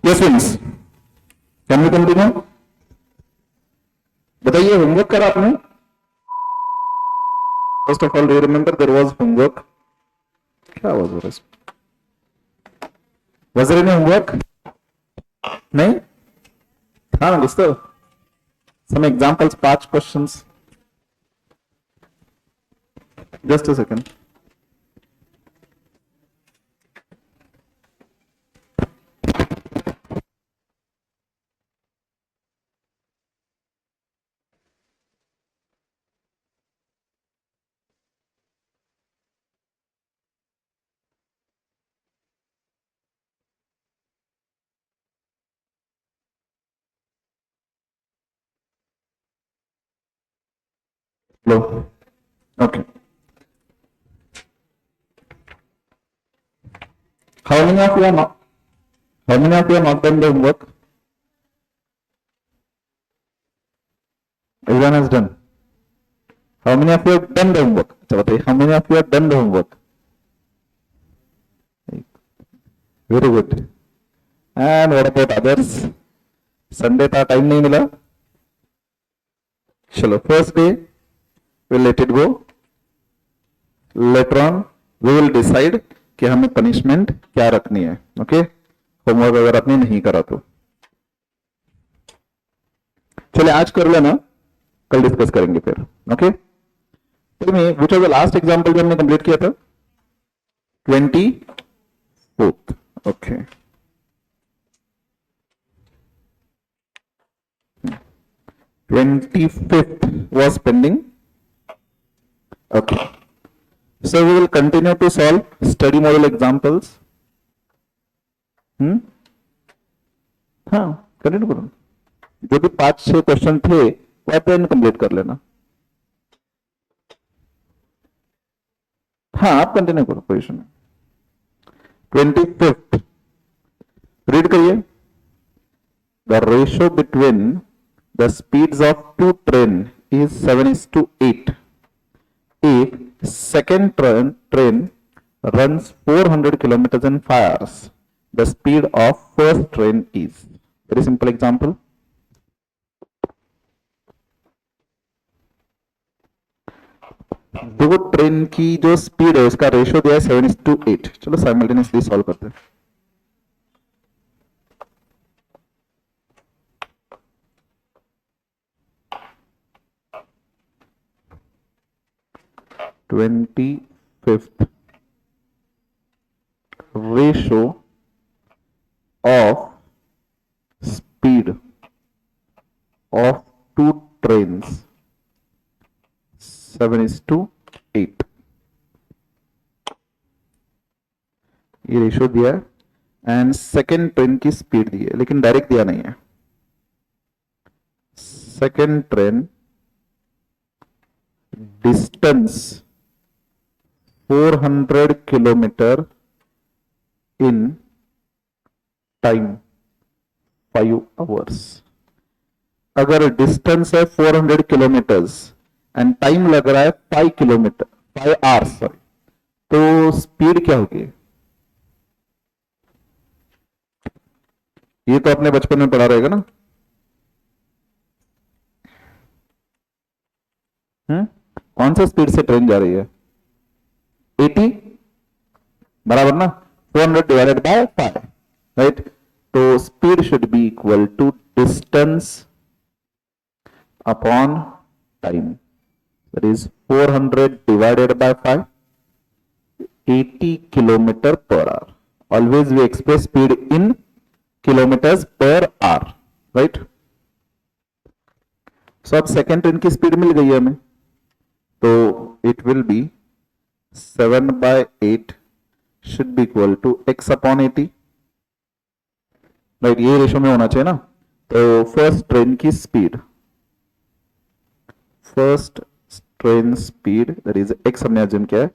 Yes means can we continue? बताइए, homework करा आपने? First of all do you remember there was homework? क्या was there? Was there any homework? नहीं था ना दोस्तों? Some examples, 5 questions. Just a second. लो. Okay. How many of you are not? How many of you are not done the homework? Everyone has done. How many of you have done the homework? अच्छा बताइए, how many of you have done the homework? Very good. And what about others? Sunday था, time नहीं मिला. चलो, first day we'll let it go. Later on we will decide कि हमें punishment क्या रखनी है. Okay? होमवर्क अगर आपने नहीं करा तो चलिए आज कर लेना, कल डिस्कस करेंगे फिर. Okay? Tell me which was the last example जो हमने कंप्लीट किया था? 24th. Okay. 25th was pending. Okay. So we will continue to solve study model examples. हाँ, कंटिन्यू करो. जो भी 5-6 क्वेश्चन थे वो आप कंप्लीट कर लेना. हाँ, आप कंटिन्यू करो, कोई इशू नहीं. 25th रीड करिए. The ratio between the speeds of two train is 7:8. if second train runs 400 kilometers in 5 hours, the speed of first train is. Very simple example. दो ट्रेन की जो स्पीड है उसका ratio दिया है 7:8. चलो साइमल्टेनियसली सॉल्व करते हैं. (25th) ratio of speed of two trains 7:8. ये रेशियो दिया है एंड सेकेंड ट्रेन की स्पीड दी है, लेकिन डायरेक्ट दिया नहीं है. Second train distance 400 kilometre in time 5 hours. अगर डिस्टेंस है 400 किलोमीटर्स एंड टाइम लग रहा है 5 किलोमीटर 5 आवर्स, तो स्पीड क्या होगी? ये तो आपने बचपन में पढ़ा रहेगा ना. कौन सा स्पीड से ट्रेन जा रही है? 80 बराबर ना, 400 डिवाइडेड बाय 5, राइट? तो speed should be equal to distance upon time. That is 400 divided by 5, 80 kilometre per hour. Always we express speed in kilometres per hour, right? So अब सेकेंड ट्रेन की speed मिल गई है हमें, तो it will be 7/8 should be equal to x upon 80, right? ये ratio में होना चाहिए ना. तो फर्स्ट ट्रेन की speed, first train speed that is x हमने अज्यूम किया है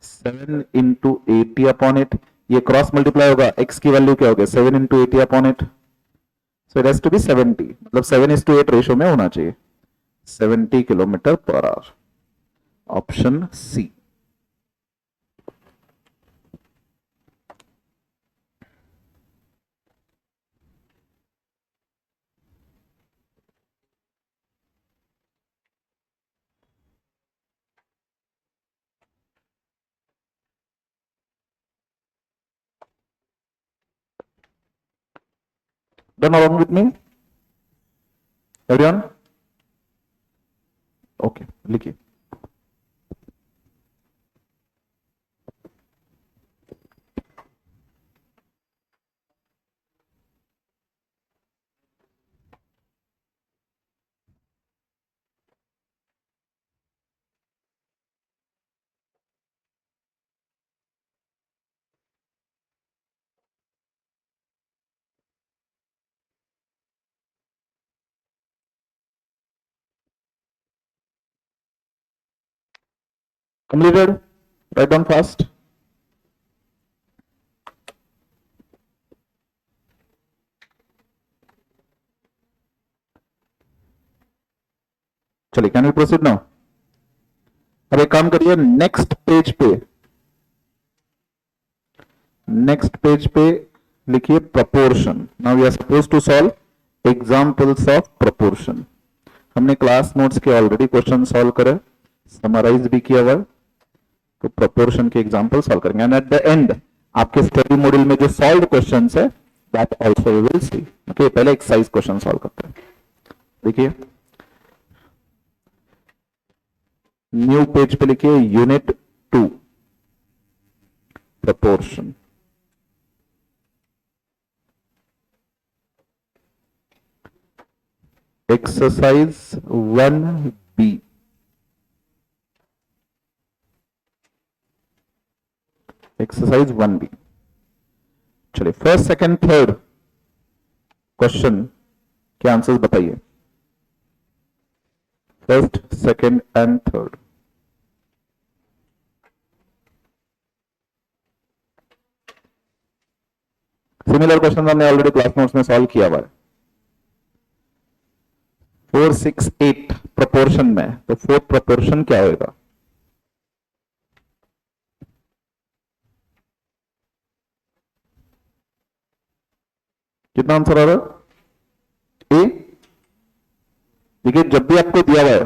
7 into 80 upon 8. ये क्रॉस मल्टीप्लाई होगा, x की वैल्यू क्या होगी? 7 into 80 upon 8. So it has to be 70, मतलब 7:8 रेशो में होना चाहिए. 70 kilometre per hour. Option C. Done along with me, everyone? Okay, लिखिए. Completed? Write down fast. चलिए, कैन वी प्रोसीड नाउ? अब एक काम करिए, नेक्स्ट पेज पे लिखिए proportion. Now we are suppose to solve examples of proportion. हमने class notes के ऑलरेडी क्वेश्चन सॉल्व करे, समराइज भी किया हुआ, तो प्रपोर्शन के एग्जांपल सॉल्व करेंगे. एंड एट द एंड आपके स्टडी मॉड्यूल में जो सॉल्व क्वेश्चंस है that also we will see. Okay, पहले एक्सरसाइज क्वेश्चन सॉल्व करते हैं. देखिए, न्यू पेज पे लिखिए unit 2 proportion. Exercise 1B. Exercise 1B. चलिए, फर्स्ट सेकंड थर्ड क्वेश्चन के आंसर्स बताइए. First, second and third. Similar question हमने ऑलरेडी क्लास नोट्स में सॉल्व किया हुआ है. 4, 6, 8 प्रोपोर्शन में, तो फोर्थ प्रोपोर्शन क्या होगा? कितना आंसर आ रहा है? ए. देखिए, जब भी आपको दिया हुआ है,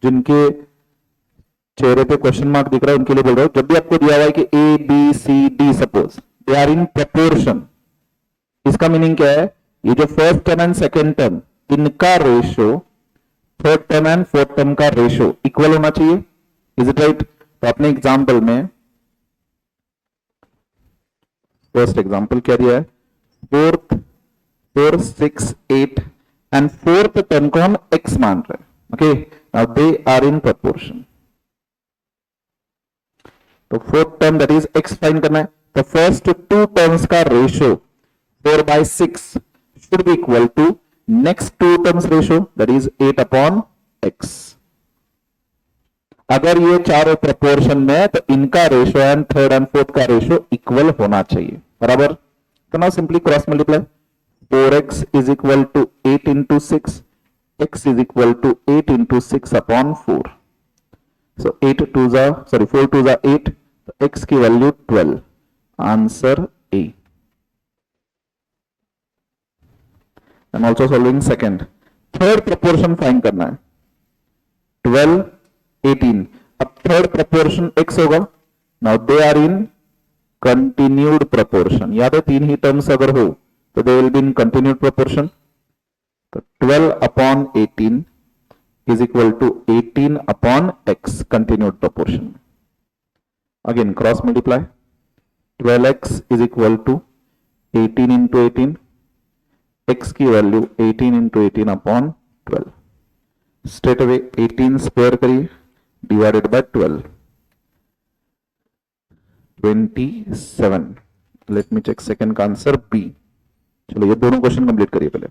जिनके चेहरे पे क्वेश्चन मार्क दिख रहा है उनके लिए बोल रहा हूं, जब भी आपको दिया हुआ है कि A B C D suppose they are in proportion, इसका मीनिंग क्या है? ये जो first term and second term, इनका ratio third term and fourth term का रेशियो इक्वल होना चाहिए. Is it right? तो अपने एग्जाम्पल में फर्स्ट एग्जाम्पल क्या दिया है? 4, 6, 8 एंड फोर्थ टर्म को हम x मान रहे हैं. Okay, now they are in proportion. तो fourth term that is x find करना है. तो फर्स्ट टू टर्म्स का ratio 4/6 should be equal to next two terms ratio that is 8/x. अगर ये चारों प्रोपोर्शन में, तो इनका ratio and third and fourth का रेशियो इक्वल होना चाहिए. बराबर? तो now simply cross multiply. 4x is equal to 8 into 6. x is equal to 8 into 6/4. So 4 2s are 8. तो x की value 12. Answer A. I'm also solving second. Third proportion find करना है. 12, 18. अब थर्ड प्रोपोर्शन x होगा. Now they are in continued proportion. याद है, तीन ही टर्म्स अगर हो तो they will be in continued proportion. तो 12/18 is equal to 18/x continued proportion. Again cross multiply. 12x is equal to 18 into 18. x की वैल्यू 18 into 18/12. स्ट्रेट अवे 18 स्क्वायर करिए, divided by 12, 27. Let me check second का answer B. चलो, ये दोनों question complete करिए पहले.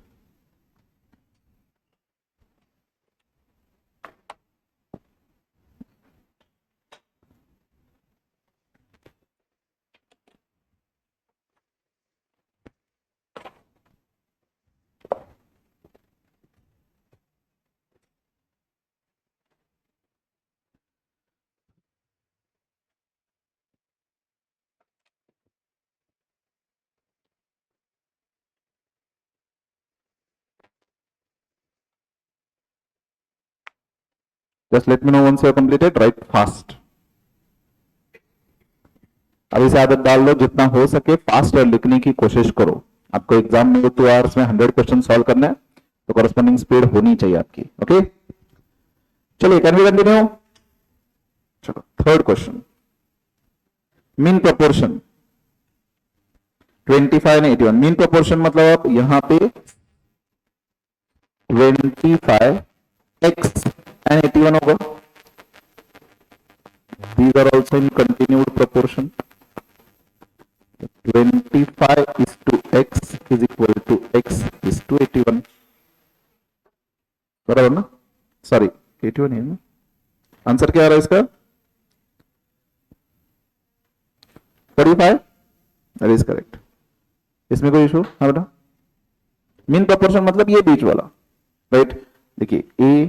Just let me know once you have completed. Write fast. अब इसे आदत डाल लो, जितना हो सके फास्ट लिखने की कोशिश करो. आपको एग्जाम में 2 आवर्स में 100 क्वेश्चन सॉल्व करना है, तो कॉरेस्पॉन्डिंग स्पीड होनी चाहिए आपकी। ओके, चलिए कैन वी कंटिन्यू। चलो third question, mean proportion 25 and 81। Mean proportion मतलब अब यहां पे 25 x एंड 81 होगा। These are also in continued proportion. 25 is to x is equal to x is to 81, बराबर ना? सॉरी 81 है ना? आंसर क्या आ रहा है इसका? 45, दैट इज करेक्ट। इसमें कोई इशू? हाँ बेटा, मीन प्रोपोर्शन मतलब ये बीच वाला, राइट? देखिए A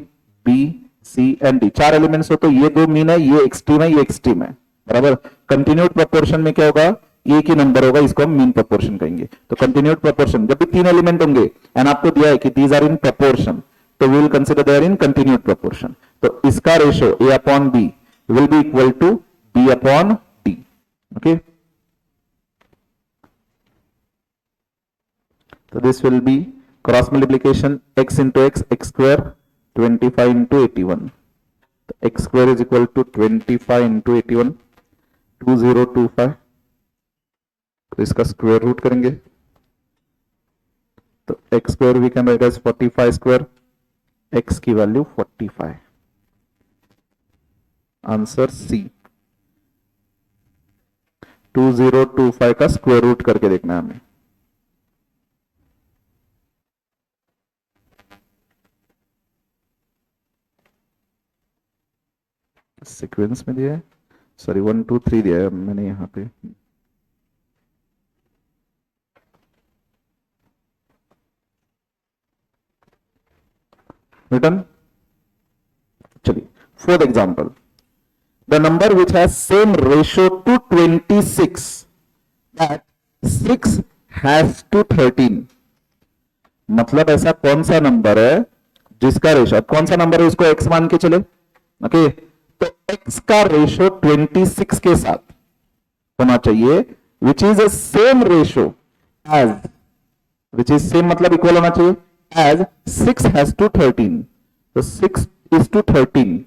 B C and D 4 elements हो, तो ये 2 मीन है, ये एक्सट्रीम है, ये एक्सट्रीम है, बराबर। कंटिन्यूड प्रोपोर्शन में क्या होगा? एक ही नंबर होगा, इसको हम मीन प्रोपोर्शन कहेंगे। तो कंटिन्यूड प्रोपोर्शन जब भी 3 एलिमेंट होंगे एंड आपको दिया है कि दीज आर इन प्रोपोर्शन, तो we will consider they are in continued proportion. तो इसका ratio A upon B will be equal to B upon D. Okay, तो this will be cross multiplication x into x, x square 25 into 81, तो x square is equal to 25 into 81, 2025। तो इसका square root करेंगे, तो x square we can write as 45 square, x की value 45, answer C. 2025 का square root करके देखना है हमें। सीक्वेंस में दिया है, सॉरी 1 2 3 दिया है मैंने यहां पे। रिटर्न, चलिए fourth example, the number which has same ratio to 26 that 6 has to 13। मतलब ऐसा कौन सा नंबर है जिसका रेशियो, कौन सा नंबर है उसको x मान के चले, ओके, तो x का रेशियो 26 के साथ होना चाहिए, which is a same ratio as, which is same मतलब इक्वल होना चाहिए एज 6 हैज टू 13। तो 6 इज टू 13,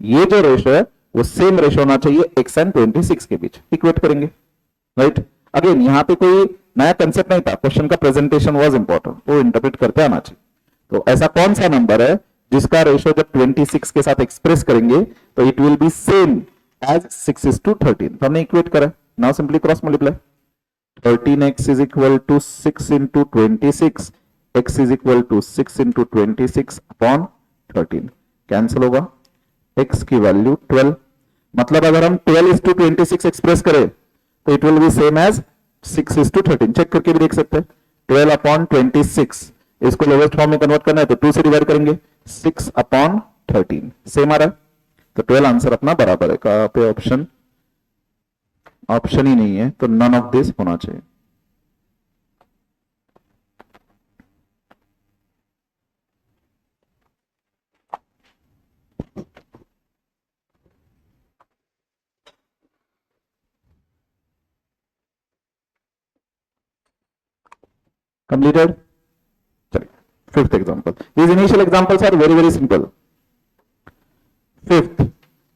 ये जो रेशियो है वो सेम रेशियो होना चाहिए x एंड 26 के बीच। इक्वेट करेंगे, राइट? अगेन यहां पे कोई नया कंसेप्ट नहीं था, क्वेश्चन का प्रेजेंटेशन वाज इंपॉर्टेंट, वो इंटरप्रेट करते आना चाहिए। तो ऐसा कौन सा नंबर है जिसका रेशियो जब 26 के साथ एक्सप्रेस करेंगे तो it will be same as 6 is to 13। तो हमने इक्वेट करा, now simply cross multiply, 13x is equal to 6 into 26, x is equal to 6 into 26 upon 13, cancel होगा, x की वैल्यू 12। मतलब अगर हम 12 is to 26 एक्सप्रेस करें तो it will be same as 6 is to 13। Check करके भी देख सकते हैं, 12 अपॉन 26, इसको लोवेस्ट फॉर्म में कन्वर्ट करना है तो 2 से डिवाइड करेंगे, 6 अपॉन 13 सेम आ रहा है, तो 12 आंसर अपना बराबर है। कहां पे ऑप्शन, ऑप्शन ही नहीं है, तो नन ऑफ दिस होना चाहिए। कंप्लीटेड। चलिए fifth example, these initial examples are very very simple। Fifth,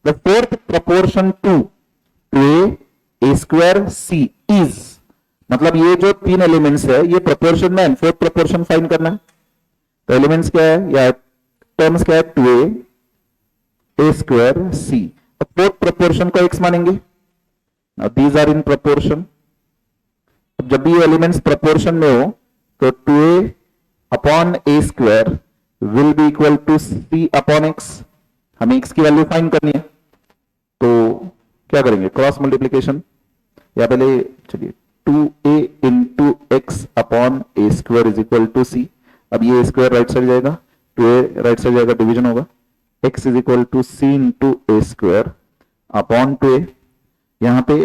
the fourth proportion to a square c is, मतलब ये जो 3 एलिमेंट्स है ये प्रोपोर्शन में है, फोर्थ प्रोपोर्शन फाइंड करना है। तो एलिमेंट्स क्या है या टर्म्स क्या है, 2a स्क्वायर c, तो फोर्थ प्रोपोर्शन को x मानेंगे। now these are in proportion, जब भी ये एलिमेंट्स प्रोपोर्शन में हो तो 2a upon A square will be equal to c upon x। हमें x की वैल्यू फाइंड करनी है, तो क्या करेंगे, क्रॉस मल्टीप्लीकेशन, या पहले चलिए 2a into X upon A square is equal to c। अब ये स्क्वायर राइट साइड जाएगा, 2a राइट साइड जाएगा, डिवीजन होगा, x is equal to c into A square upon 2a। यहां पे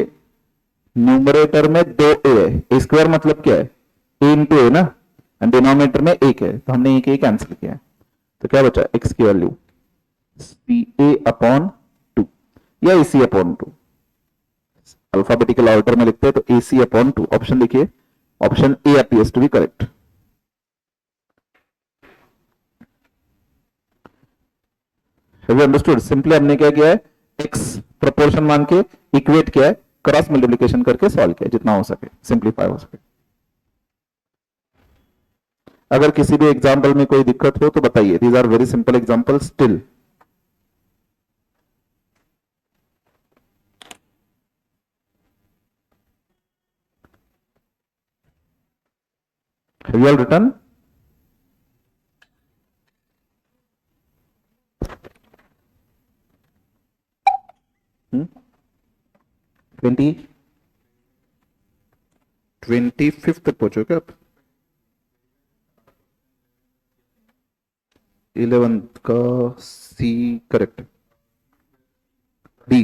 न्यूमरेटर में 2a है, ए स्क्वायर मतलब क्या है, a इंटू ए ना, एंड डिनोमिनेटर में 1 है, तो हमने एक कैंसिल किया है, तो क्या बचा, x की वैल्यू ca अपॉन 2 या ac अपॉन 2, अल्फाबेटिकल ऑर्डर में लिखते हैं तो ac अपॉन 2। ऑप्शन देखिए option A appears to be correct. Have you understood? Simply हमने क्या किया है, x प्रोपोर्शन मान के इक्वेट किया है, क्रॉस मल्टीप्लीकेशन करके सॉल्व किया जितना हो सके, सिंप्लीफाई हो सके. अगर किसी भी एग्जाम्पल में कोई दिक्कत हो तो बताइए. These are very simple example still. Have you all written? Hmm? 25th तक पहुंचो क्या आप? 11th का सी करेक्ट. डी.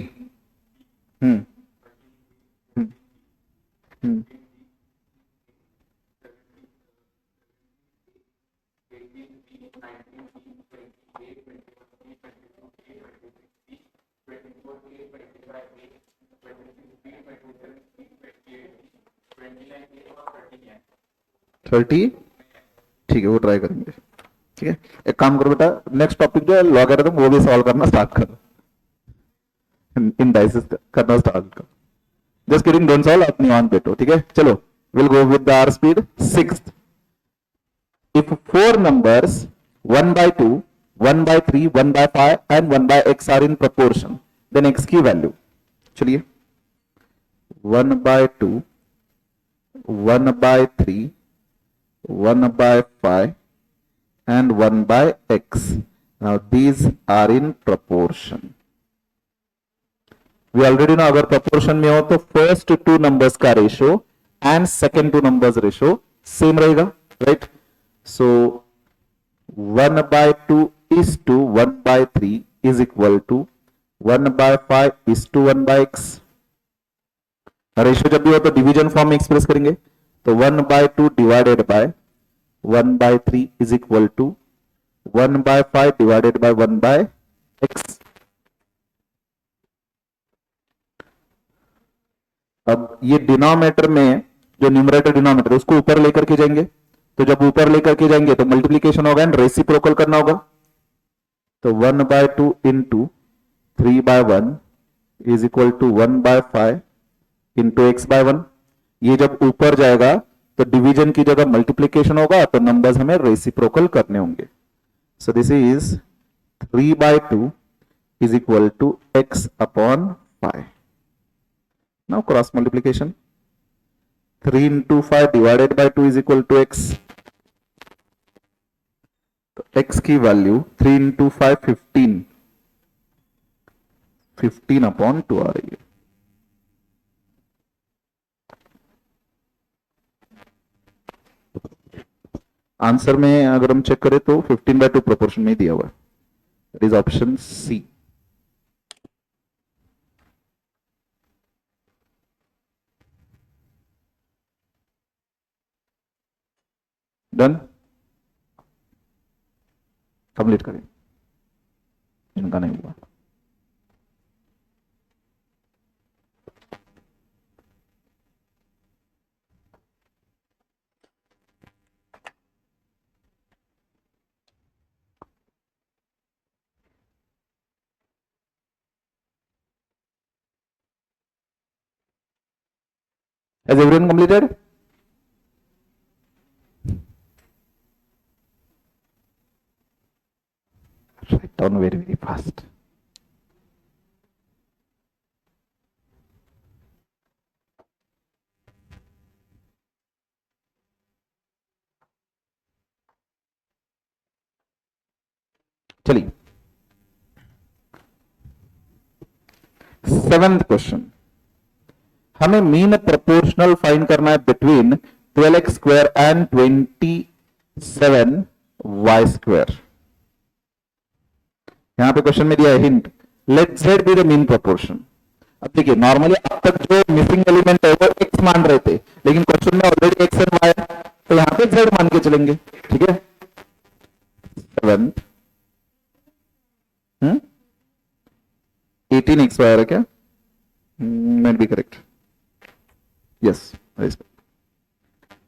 हम्म हम्म हम्म 30. ठीक है, वो ट्राई करेंगे. ठीक है, एक काम करो बेटा, नेक्स्ट टॉपिक जो है लॉगरिथम, वो भी सॉल्व करना स्टार्ट करो. इंडाइसिस करना स्टार्ट करो. जस्ट किडिंग, डोंट सॉल्व, अपनी ऑन बैठो. ठीक है, चलो, will go with the our speed. Sixth, if four numbers 1 by 2, 1 by 3, 1 by 5 and 1 by x are in proportion, then x की वैल्यू. चलिए, 1 by 2, 1 by 3, 1 by 5 and 1 by x. Now these are in proportion. We already know अगर proportion में हो तो first two numbers का ratio and second two numbers ratio same रहेगा, right? So 1 by 2 is to 1 by 3 is equal to 1 by 5 is to 1 by x. Ratio जब भी हो तो डिवीजन फॉर्म में एक्सप्रेस करेंगे. तो 1 by 2 divided by 1 by 3 is equal to 1 by 5 divided by 1 by x. अब ये डिनोमिनेटर में जो न्यूमरेटर डिनोमिनेटर उसको ऊपर लेकर के जाएंगे. तो जब ऊपर लेकर के जाएंगे तो मल्टीप्लीकेशन होगा एंड रेसिप्रोकल करना होगा. तो 1 by 2 into 3 by 1 is equal to 1 by 5 into x by 1. ये जब ऊपर जाएगा तो डिवीजन की जगह मल्टीप्लीकेशन होगा, तो नंबर्स हमें रेसिप्रोकल करने होंगे. So this is 3 by 2 is equal to x upon 5. Now cross multiplication. 3 into 5 divided by 2 is equal to x. तो x की वैल्यू 3 into 5 15. 15 अपॉन 2 आ रही है. आंसर में अगर हम चेक करें तो 15 by 2 प्रोपोर्शन में दिया हुआ है. It is option C. Done. Complete करें, इनका नहीं हुआ. Has everyone completed? Write down very, very fast. चलिए, 7th क्वेश्चन. हमें मीन प्रोपोर्शनल फाइंड करना है between 12x square and 27y square. यहां पे क्वेश्चन में दिया है hint, let z be the mean proportion. अब देखिए, नॉर्मली अब तक जो मिसिंग एलिमेंट है वो x मान रहे थे, लेकिन क्वेश्चन में ऑलरेडी x एंड y है, तो यहां पे z मान के चलेंगे. ठीक है, 7th 18x वायर है क्या? Might be correct. Yes.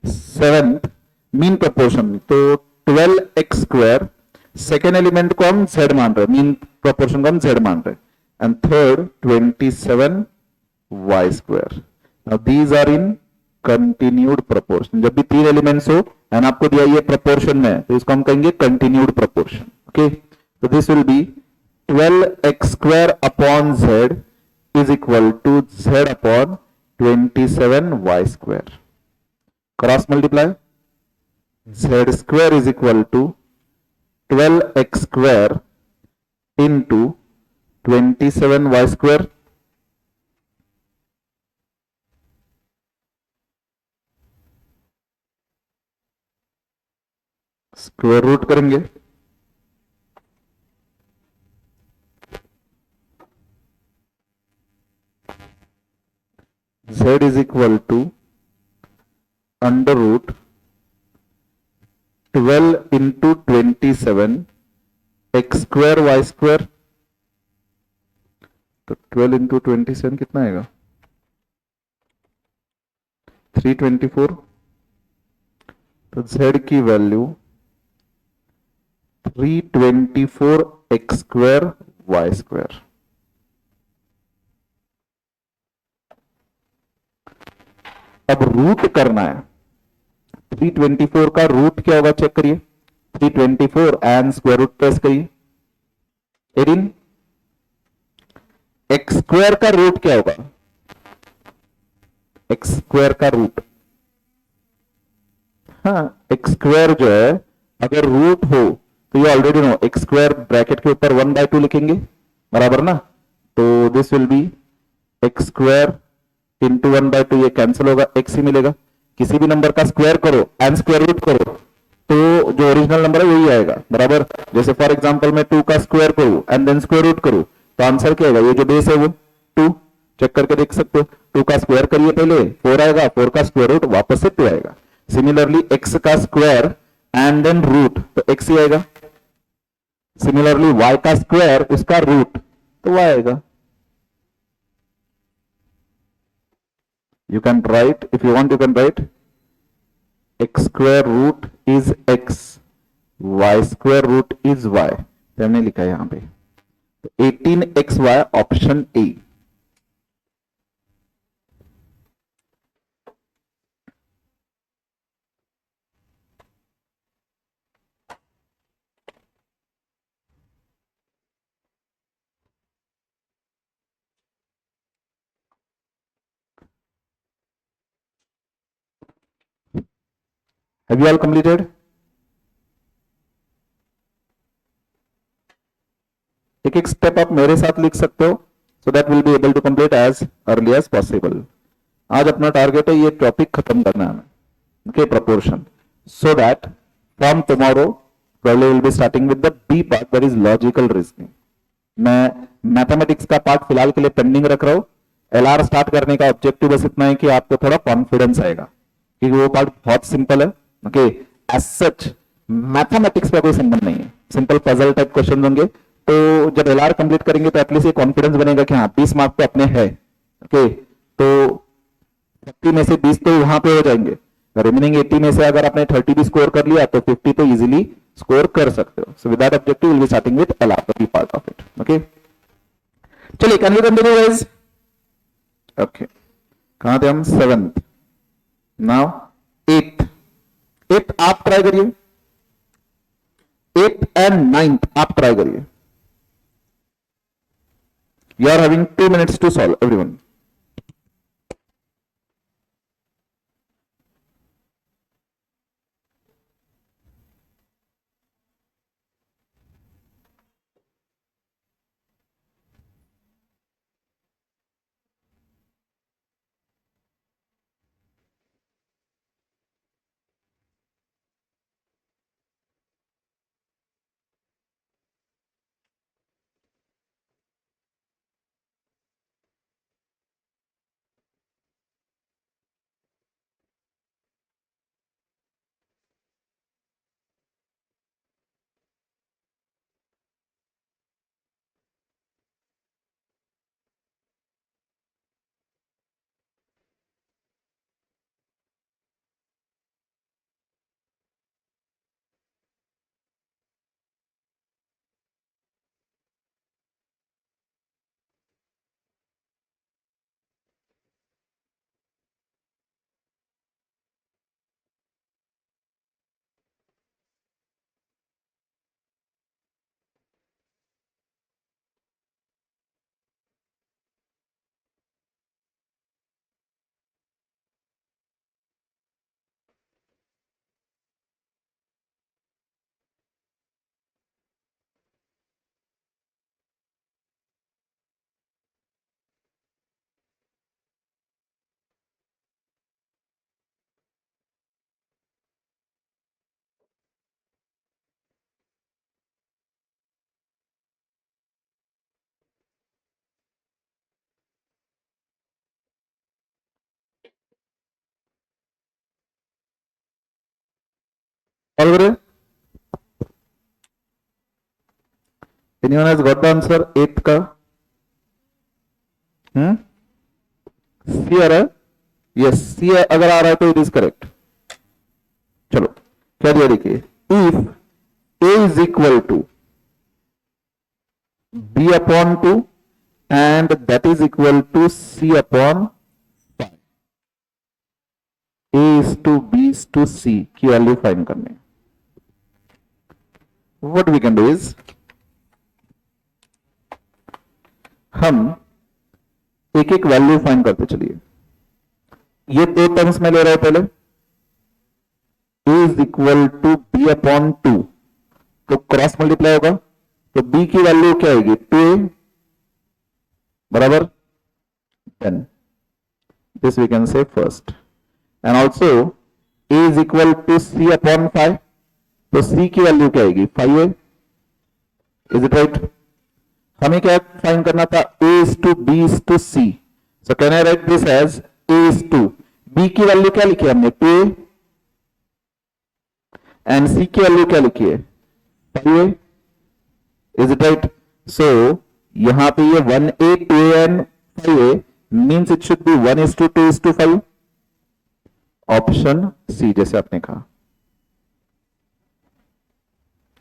Seventh mean proportion, तो 12x² सेकेंड एलिमेंट को हम z मान रहे हैं, मीन प्रोपोर्शन को हम z मान रहे हैं, and third 27y²। Now these are in continued proportion. जब भी तीन एलिमेंट्स हो एंड आपको दिया ये प्रोपोर्शन में, तो इसको हम कहेंगे कंटिन्यूड प्रोपोर्शन। ओके, तो this will be 12x² upon z is equal to z upon 27y²। Cross multiply, z² is equal to 12x² into 27y²। Square root करेंगे, z is equal to under root 12 into 27 x² y²। तो 12 into 27 कितना आएगा? 324। तो z की value 324 x² y²। अब root करना है, 324 का रूट क्या होगा चेक करिए। 324 एंड स्क्वायर रूट प्रेस करिए, 18। x² का रूट क्या होगा? x² का रूट, हाँ x² जो है अगर रूट हो तो ये ऑलरेडी नो, x² ब्रैकेट के ऊपर 1/2 लिखेंगे, बराबर ना। तो this will B x² into 1/2, ये कैंसिल होगा, x ही मिलेगा। किसी भी नंबर का स्क्वायर करो एंड स्क्वायर रूट करो तो जो ओरिजिनल नंबर है वही आएगा, बराबर। जैसे फॉर एग्जांपल मैं 2 का स्क्वायर करूं एंड देन स्क्वायर रूट करूं तो आंसर क्या आएगा? ये जो बेस है वो 2, चेक करके देख सकते हो। 2 का स्क्वायर करिए पहले 4 आएगा, 4 का स्क्वायर रूट वापस से 2 आएगा। सिमिलरली x का स्क्वायर एंड देन रूट तो x ही आएगा। सिमिलरली y का स्क्वायर उसका रूट तो y आएगा। You can write, if you want you can write x² root is x, y² root is y। तो हमने लिखा है यहां पे 18xy option A. Have you all completed? एक एक स्टेप आप मेरे साथ लिख सकते हो so that will be able to complete as early as possible. आज अपना टारगेट है ये टॉपिक खत्म करना है, okay, proportion, so that from tomorrow probably will be starting with the B part, that is logical reasoning। मैं mathematics का part फिलहाल के लिए पेंडिंग रख रहा हूं। एलआर स्टार्ट करने का ऑब्जेक्टिव बस इतना है कि आपको थोड़ा कॉन्फिडेंस आएगा क्योंकि वो पार्ट बहुत सिंपल है। ओके, एज सच मैथमेटिक्स का कोई संबंध नहीं है, सिंपल पजल टाइप क्वेश्चन होंगे। तो जब एलआर कंप्लीट करेंगे तो एटलीस्ट ये कॉन्फिडेंस बनेगा कि हाँ 20 मार्क तो अपने है। ओके, तो 50 में से 20 तो वहां पे हो जाएंगे, रिमेनिंग 80 में से अगर आपने 30 भी स्कोर कर लिया तो 50 तो इजीली स्कोर कर सकते हो। So with that objective will be starting with LR, the B part of it. Okay, चलिए can we continue guys? Okay, कहां थे हम? 7th, now 8th। 8th आप ट्राई करिए, 8th एंड 9th आप ट्राई करिए। You are having 2 minutes to solve everyone. All right? Anyone has got the answer? 8th का? C आ रहा है? Yes, C अगर आ रहा है तो it is correct. चलो क्या दिया देखिए, if A is equal to B upon 2 and that is equal to C upon 5. A is to B is to C की वैल्यू फाइंड करनी है. What we can do is हम एक एक वैल्यू फाइंड करते चलिए. ये दो टर्म्स में ले रहे हैं पहले. A is equal to B upon 2 तो क्रॉस मल्टीप्लाई होगा तो B की वैल्यू क्या आएगी 2A बराबर 10. This we can say first. And also A is equal to C upon 5 तो C की वैल्यू क्या आएगी 5A. Is it right? हमें क्या फाइंड करना था A is to B is to C. So can I write this as A is to B की value क्या लिखी है हमने 2A एंड C की वैल्यू क्या लिखी है 5A. Is it right? सो यहां पे ये 1A 2A and 5A means it should be 1:2:5. Option C जैसे आपने कहा.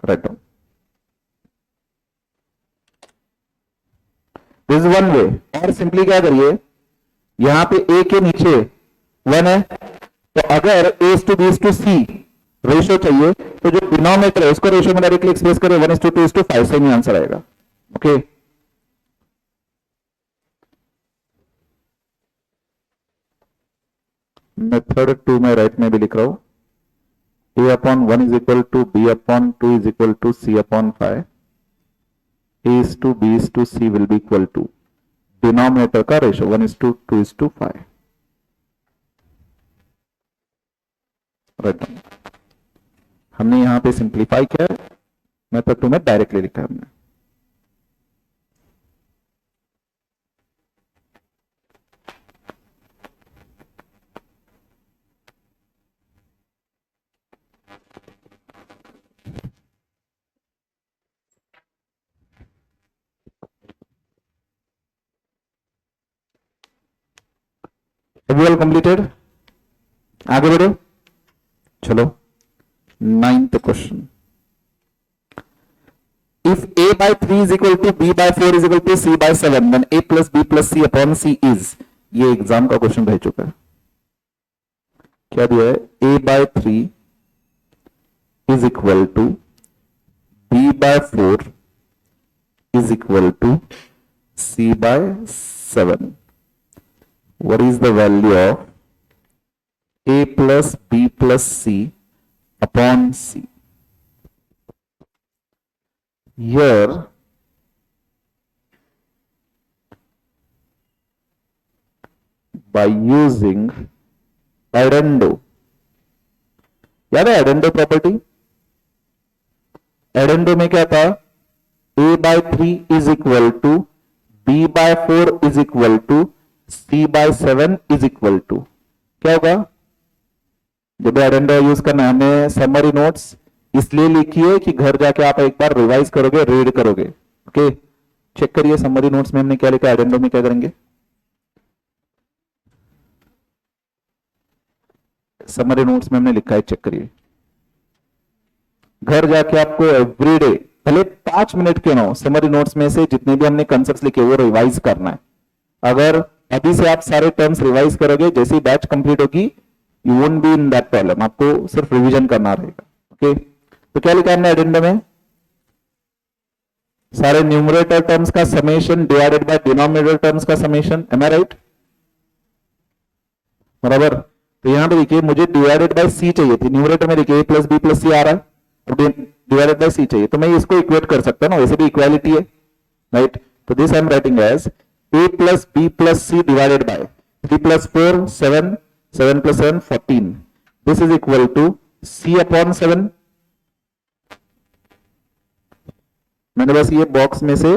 Write down. This is one way. और सिंपली क्या करिए, यहां पे A के नीचे 1 है तो अगर A:B:C रेशियो चाहिए तो जो डिनोमिनेटर है उसको रेशियो में डायरेक्टली एक्सप्रेस करें 1:2:5 से ही आंसर आएगा. ओके मेथड 2 में राइट में भी लिख रहा हूं. A/1 is equal to B/2 is equal to C/5. A:2B:C will be equal to denominator का रेशियो 1:2:5. राइट. हमने यहां पे सिंप्लीफाई किया. मेथड 2 में डायरेक्टली लिखा है हमने. Have you all completed? आगे बढ़ो. चलो 9th question. If A/3 is equal to B/4 is equal to C/7 then A plus B plus C upon C is. ये एग्जाम का क्वेश्चन रह चुका है. क्या दिया है A/3 is equal to B/4 is equal to C/7. What is the value of A plus B plus C upon C? Here by using addendo. याद है addendo प्रॉपर्टी? addendo में क्या था A/3 is equal to B/4 is equal to C/7 is equal to. क्या होगा जब एडेंडो use करना. हमने समरी नोट्स इसलिए लिखी है कि घर जाके आप एक बार रिवाइज करोगे, रीड करोगे. ओके चेक करिए समरी नोट्स में हमने क्या लिखा, एडेंडो में क्या करेंगे. समरी नोट्स में हमने लिखा है, चेक करिए. घर जाके आपको एवरीडे पहले 5 मिनट के ना समरी नोट्स में से जितने भी हमने कंसेप्ट लिखे वो रिवाइज करना है. अगर अभी से आप सारे टर्म्स रिवाइज करोगे, जैसी बैच कंप्लीट होगी you won't be in that problem. आपको सिर्फ रिवीजन करना रहेगा. ओके तो क्या लिखा हमने एडेंडम में, सारे न्यूमरेटर टर्म्स का summation divided by denominator terms का समेशन. एम आई राइट? बराबर. तो यहां पे देखिए मुझे डिवाइडेड बाय सी चाहिए थी. न्यूमरेटर में देखिए A plus B plus C आ रहा है, डिवाइडेड बाय C चाहिए तो मैं इसको इक्वेट कर सकता हूं ना, वैसे भी इक्वालिटी है. राइट. तो this I am writing as A plus B plus C divided by 3 plus 4 7 7 plus 7 14. This is equal to C upon 7. मैंने बस ये बॉक्स में से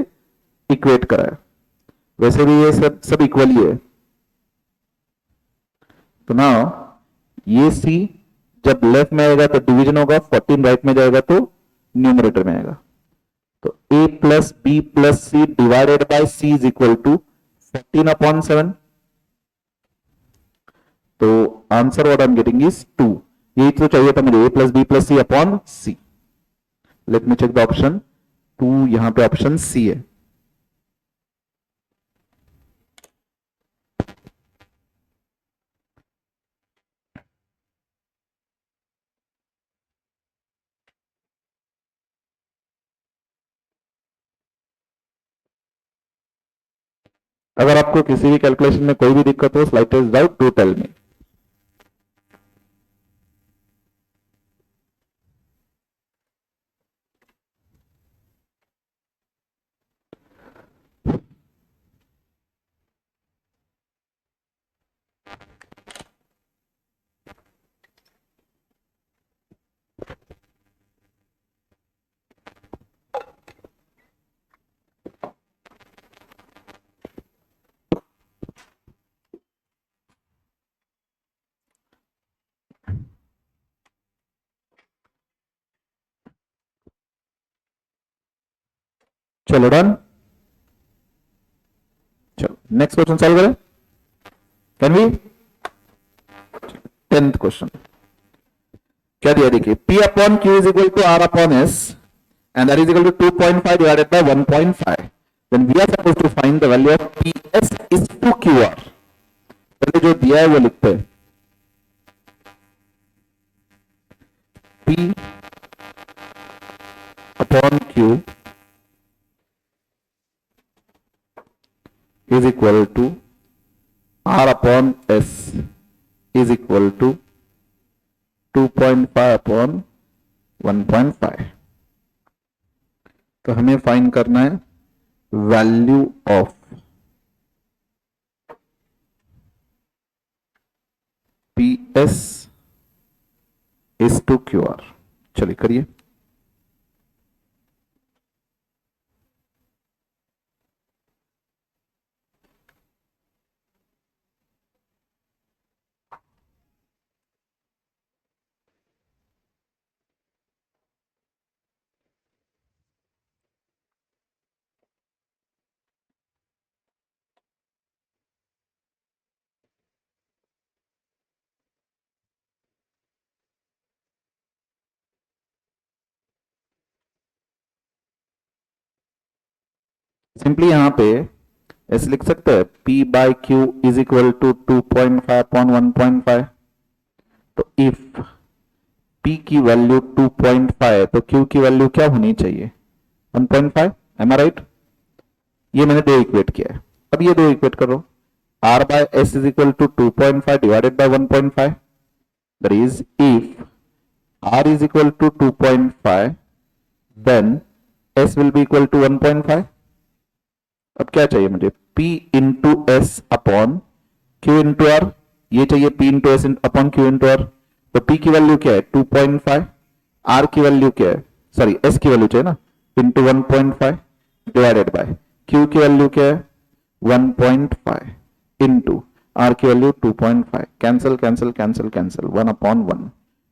इक्वेट करा है, वैसे भी ये सब इक्वल ही है. तो नाउ ये C जब लेफ्ट में आएगा तो डिवीजन होगा, 14 राइट में जाएगा तो न्यूमरेटर में आएगा। तो a plus B plus C divided by C is equal to 14/7। तो answer what I am getting is 2। यही तो चाहिए था मुझे, a plus B plus C upon C. Let me check the option 2, यहां पे ऑप्शन सी है। अगर आपको किसी भी कैलकुलेशन में कोई भी दिक्कत हो, slightest doubt, do tell me. चलो डन। चलो नेक्स्ट क्वेश्चन सॉल्व करें। Can we? 10th क्वेश्चन क्या दिया, देखिए P अपॉन Q is equal to R upon S and that is equal to 2.5 divided by 1.5. Then we are supposed to find the value of PS is to QR. पहले जो दिया है वो लिखते हैं, P अपॉन Q is equal to R upon S is equal to 2.5 upon 1.5. तो हमें फाइंड करना है value of PS is to QR। चलिए करिए। सिंपली यहां पे ऐसे लिख सकते हैं, P by Q is equal to 2.5 upon 1.5। तो इफ P की वैल्यू 2.5 है तो Q की वैल्यू क्या होनी चाहिए? 1.5। एम आई राइट? ये मैंने दो इक्वेट किया है। अब ये दो इक्वेट करो, R by S is equal to 2.5 divided by 1.5। That is if R is equal to 2.5 then S will be equal to 1.5। अब क्या चाहिए मुझे? P into S upon Q into R. ये चाहिए P into S upon Q into R. तो P की value क्या है? 2.5। R की वैल्यू क्या है? सॉरी S की वैल्यू चाहिए ना, इंटू 1.5 डिवाइडेड बाय Q की वैल्यू क्या है? 1.5 इंटू R की value 2.5। Cancel cancel cancel cancel, 1 अपॉन 1।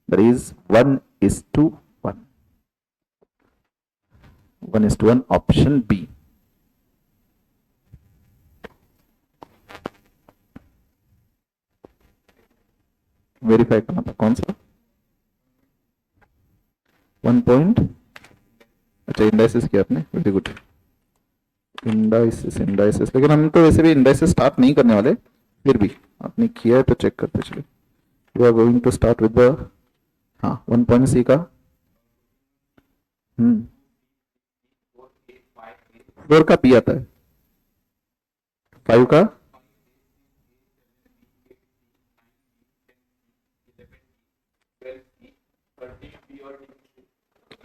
That is 1:1. 1:1 option B. Verify करना था कौन सा? 1 पॉइंट। अच्छा इंडाइसिस किया आपने, वेरी गुड। इंडाइसिस इंडाइसिस, लेकिन हम तो वैसे भी इंडाइसिस स्टार्ट नहीं करने वाले, फिर भी आपने किया है तो चेक करते चलिए। You are going to start with the, हाँ 1 पॉइंट सी का 4 का बी आता है, 5 का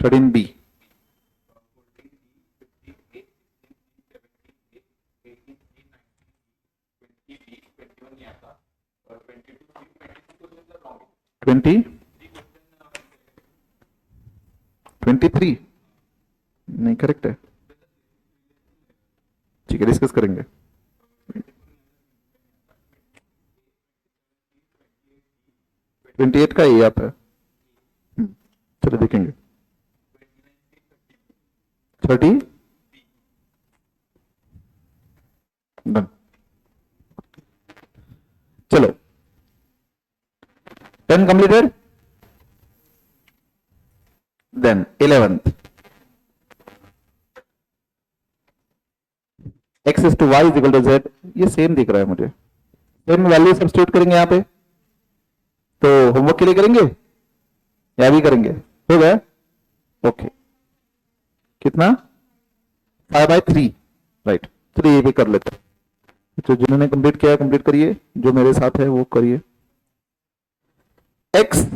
13 बी। ट्वेंटी 23 नहीं करेक्ट है, ठीक है डिस्कस करेंगे। ट्वेंटी एट का ये आता है। चलो देखेंगे 30 डन। चलो 10 completed. Then 11th x is to y is equal to z, ये सेम दिख रहा है मुझे, सेम वैल्यू सब्स्टिट्यूट करेंगे यहाँ पे, तो होमवर्क के लिए करेंगे या भी करेंगे, हो गया ओके। कितना 5/3 राइट, चलिए ये भी कर लेते हैं। तो जिन्होंने कंप्लीट किया कंप्लीट करिए, जो मेरे साथ है वो करिए। x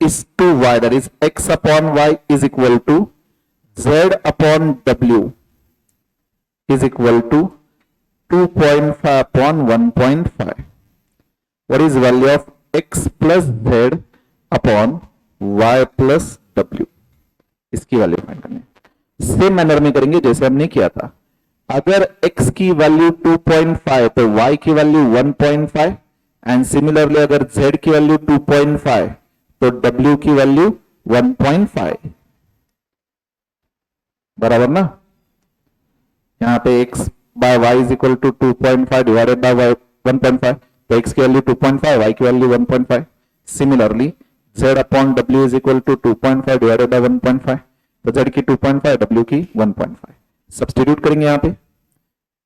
is to y, that is x upon y is equal to z upon w is equal to 2.5 upon 1.5. What is value of x plus z upon y plus w? इसकी value फाइंड करनी है। Same manner में करेंगे जैसे हमने किया था। अगर x की वैल्यू 2.5 तो y की वैल्यू 1.5 एंड सिमिलरली अगर z की वैल्यू 2.5 तो w की वैल्यू 1.5, बराबर ना। यहां पे x by y is equal to 2.5 divided by y 1.5, तो x की वैल्यू 2.5 y की value 1.5। Similarly z upon w is equal to 2.5 divided by 1.5, तो z की 2.5 w की 1.5। सब्स्टिट्यूट करेंगे यहां पे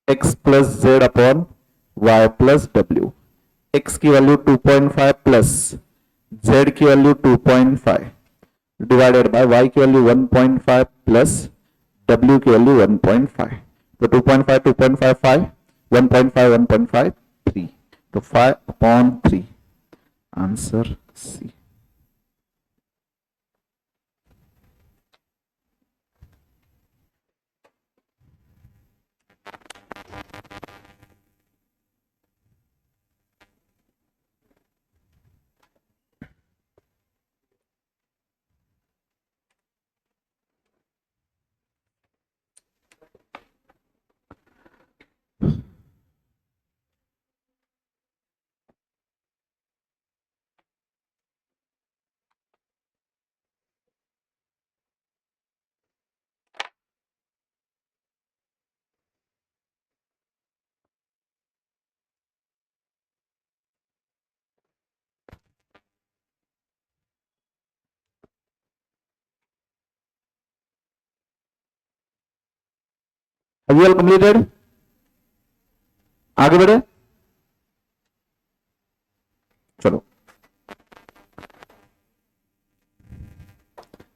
x plus z upon y plus w, x की वैल्यू 2.5 प्लस z की वैल्यू 2.5 डिवाइडेड बाय y की वैल्यू 1.5 प्लस w की वैल्यू 1.5, तो 2.5 2.5 5, 1.5 1.5 3, तो 5/3 answer C. Have you all completed? आगे बढ़े, चलो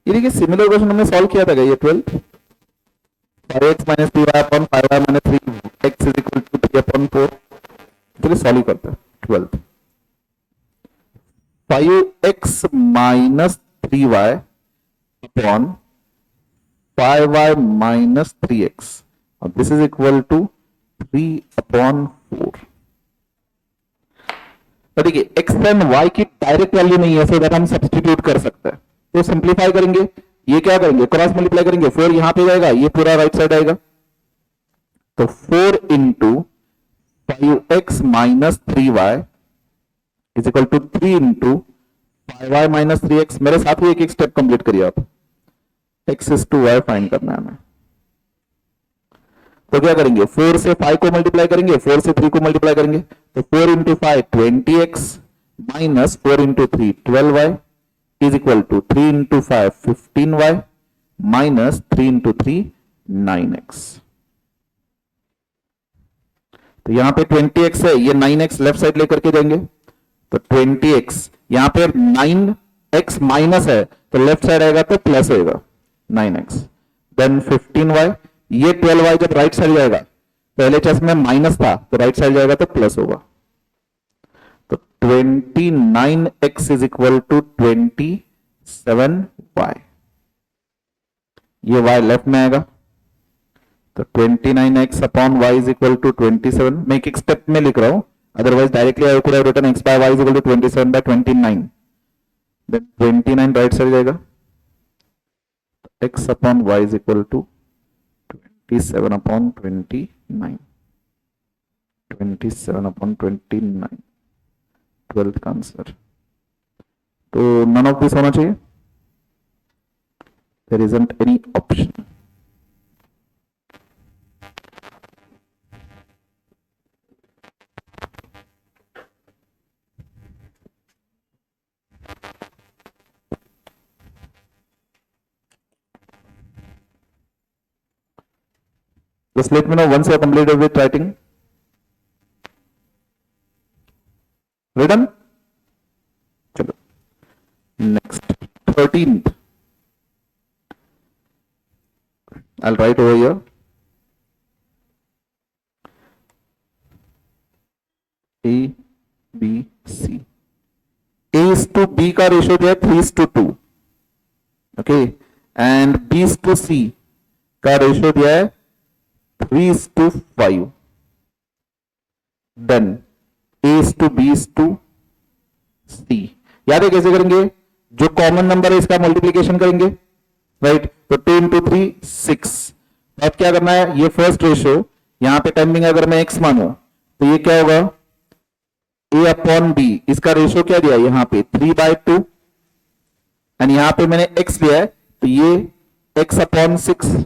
ये देखिए सिमिलर क्वेश्चन हमने सॉल्व किया था ये 12, 5x minus 3y upon 5y minus 3x is equal to 3 upon 4। चलिए सॉल्व करते हैं 12। 5x minus 3y upon 5y minus 3x और this is equal to 3 upon 4। तो देखिए x एंड y की डायरेक्ट वैल्यू नहीं है, सो दैट हम सब्स्टिट्यूट कर सकते हैं। तो सिंप्लीफाई करेंगे, ये क्या करेंगे क्रॉस मल्टीप्लाई करेंगे, 4 यहां पे जाएगा, ये पूरा राइट साइड आएगा, तो 4 into 5x minus 3y is equal to 3 into 5y minus 3x। मेरे साथ ही एक एक स्टेप कंप्लीट करिए आप, x is to y find करना है हमें। तो क्या करेंगे 4 से 5 को मल्टीप्लाई करेंगे, 4 से 3 को मल्टीप्लाई करेंगे, तो 4 into 5 20x minus 4 into 3 12y is equal to 3 into 5 15y minus 3 into 3 9x। तो यहां पे 20x है, ये 9x लेफ्ट साइड लेकर के जाएंगे, तो 20x यहां पे 9x माइनस है तो लेफ्ट साइड आएगा तो प्लस होगा 9x, देन 15y, ये 12y जब राइट साइड जाएगा, पहले चेस में माइनस था तो राइट साइड जाएगा तो प्लस होगा, तो 29x is equal to 27y, ये y लेफ्ट में आएगा, तो 29x upon y is equal to 27। मैं एक स्टेप में लिख रहा हूं, otherwise directly I could have written x by y is equal to 27 by 29, then 29 right side जाएगा, x upon y is equal to 27 upon 29, 27 upon 29 12th का answer. तो none of this होना चाहिए, there isn't any option. Just let me know once you are completed with writing. Written? Chalo. Next, 13th. I'll write over here. A, B, C. A is to B का ratio जो है 3:2. Okay, and B is to C का ratio दिया है 3:5. Then A is to B is to C. याद है कैसे करेंगे? जो कॉमन नंबर है इसका मल्टीप्लीकेशन करेंगे, राइट? तो 2 into 3 6. अब क्या करना है? ये फर्स्ट रेशियो, यहां पे टाइमिंग अगर मैं x मानू तो ये क्या होगा? A upon B. इसका रेशियो क्या दिया है यहां पे? 3/2. एंड यहां पे मैंने x लिया है तो ये x अपॉन 6.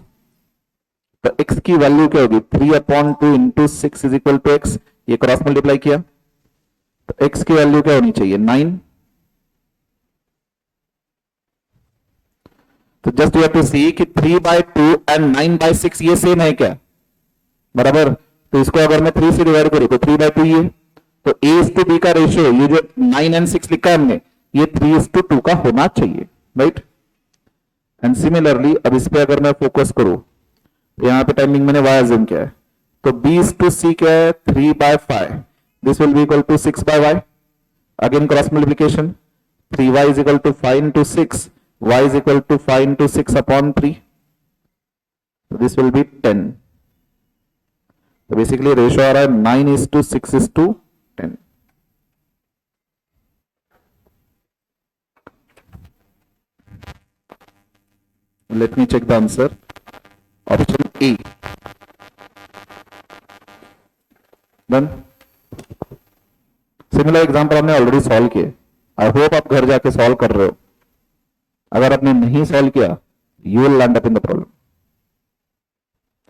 तो x की वैल्यू क्या होगी? 3/2 into 6 is equal to x. ये क्रॉस मल्टीप्लाई किया तो x की वैल्यू क्या होनी चाहिए? 9. तो जस्ट यू हैव टू सी कि 3/2 एंड 9/6 ये सेम है क्या? बराबर. तो इसको अगर मैं 3 से डिवाइड करूं तो 3/2 ये. तो A is to B का रेशियो ये जो 9 and 6 लिखा है हमने, ये 3:2 का होना चाहिए, राइट? एंड सिमिलरली अब इस पे अगर मैं फोकस करूं तो यहां पे टाइमिंग मैंने y अज्यूम किया है, तो B is to C क्या है? 3/5. This will be equal to 6/y. Again cross multiplication. 3y is equal to 5 into 6. y is equal to 5 into 6 upon 3. So this will be 10. तो basically ratio आ रहा है 9:6:10. Let me check the answer. Option A. Done. Similar example हमने already solve किए. I hope आप घर जाके solve कर रहे हो. अगर आपने नहीं सॉल्व किया you will land up in the problem.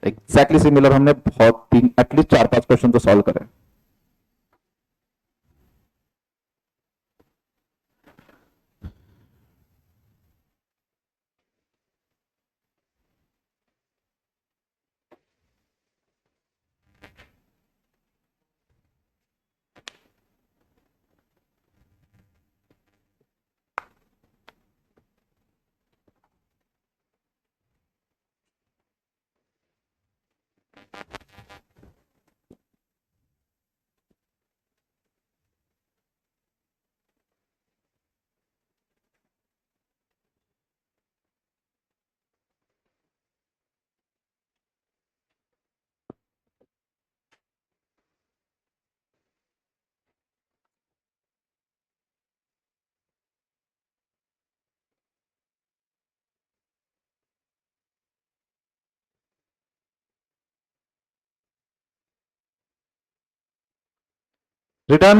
Exactly similar हमने बहुत एटलीस्ट 4-5 क्वेश्चन तो सॉल्व करे. रिटर्न.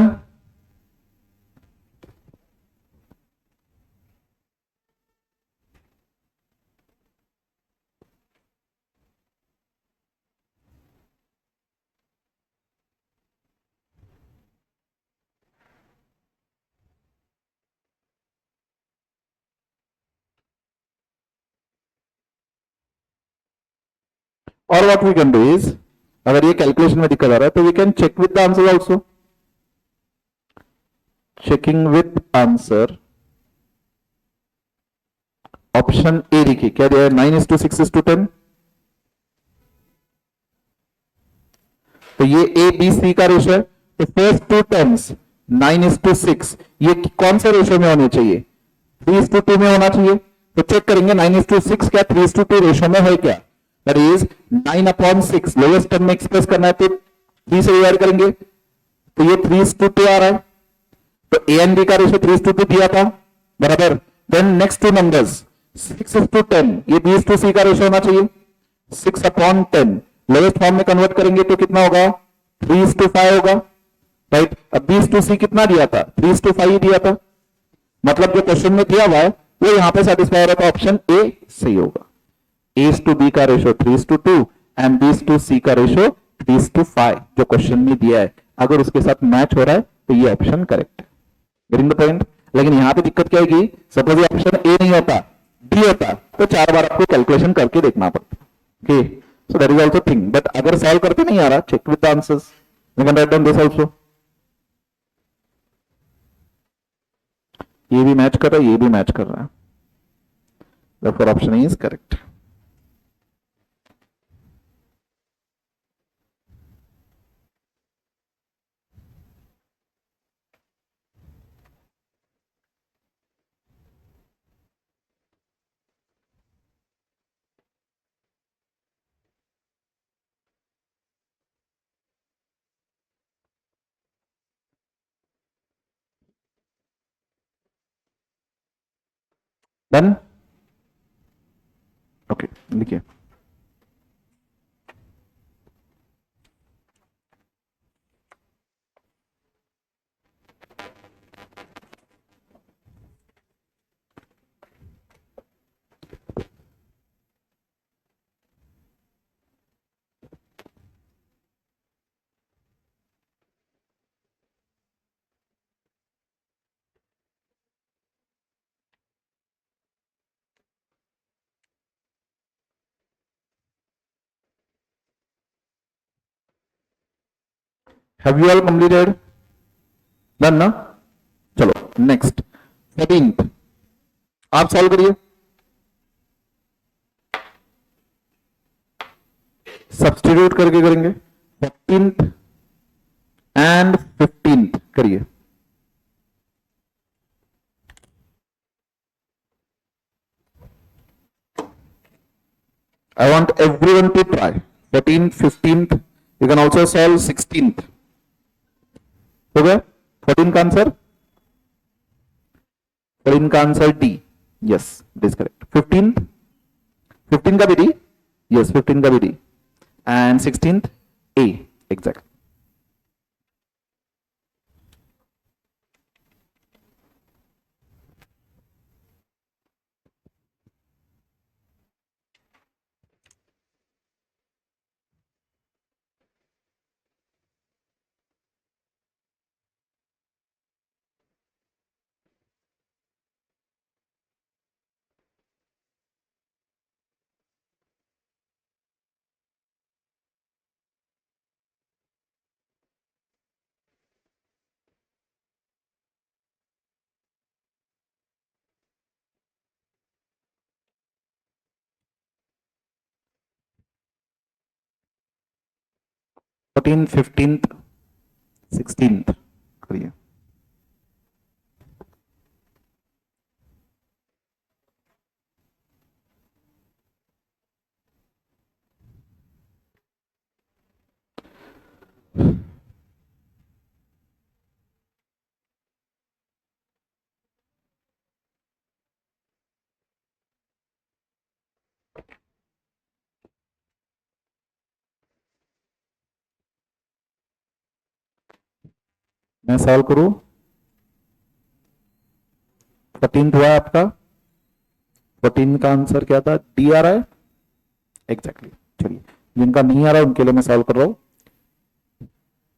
और what we can do is, अगर ये कैलकुलेशन में दिक्कत आ रहा है तो we can check with the answer also. Checking with answer. Option A देखिए क्या दिया है? 9:6:10. तो ये ए बी सी का रेशियो है. तो फर्स्ट 2 टर्म्स 9:6 ये कौन से रेशियो में होने चाहिए? 3:2 में होना चाहिए. तो चेक करेंगे 9:6 क्या 3:2 रेशियो में है क्या? That is 9/6. लोएस्ट टर्म में एक्सप्रेस करना है तो 3 से डिवाइड करेंगे तो ये 3:2 आ रहा है. तो ए एंड बी का रेशियो 3:2 दिया था, बराबर. देन नेक्स्ट 2 नंबर्स 6:10 ये B is to C का रेशियो होना चाहिए. 6/10 लोएस्ट फॉर्म में कन्वर्ट करेंगे तो कितना होगा? 3:5 होगा, राइट? अब B is to C कितना दिया था? 3:5 ही दिया था. मतलब जो क्वेश्चन में दिया हुआ है वो यहां पे सेटिस्फाई हो रहा है तो ऑप्शन ए सही होगा। A/B का रेशो 3:2 एंड B/C का रेशो 3:5 जो क्वेश्चन में दिया है, अगर उसके साथ मैच हो रहा है तो ये ऑप्शन करेक्ट है। Getting the point. लेकिन यहां पे दिक्कत क्या होगी, सपोज ये ऑप्शन ए नहीं होता, डी होता, तो 4 बार आपको कैलकुलेशन करके देखना पड़ता। Okay, so that is also thing, but अगर सॉल्व करते नहीं आ रहा, check with the answers, you can write down this also. ये भी मैच कर रहा है, ये भी मैच कर रहा है, therefore option A is correct. Done. Okay, लिखिए। Have you all completed? Done ना? चलो नेक्स्ट 14th आप सॉल्व करिए। सब्स्टिट्यूट करके करेंगे। 14th एंड 15th करिए। I want everyone to try 14th, 15th. You can also solve 16th. हो गया? 14 का आंसर, 14 का answer D. Yes, it is correct. 15 का भी डी। यस, 15 का भी D and 16th A exact. Fourteen, 15th, 16th करिए। मैं सॉल्व करूं। 14th हुआ आपका। 14 का आंसर क्या था, डी आ रहा है एग्जैक्टली। चलिए, जिनका नहीं आ रहा उनके लिए मैं सॉल्व कर रहा हूं।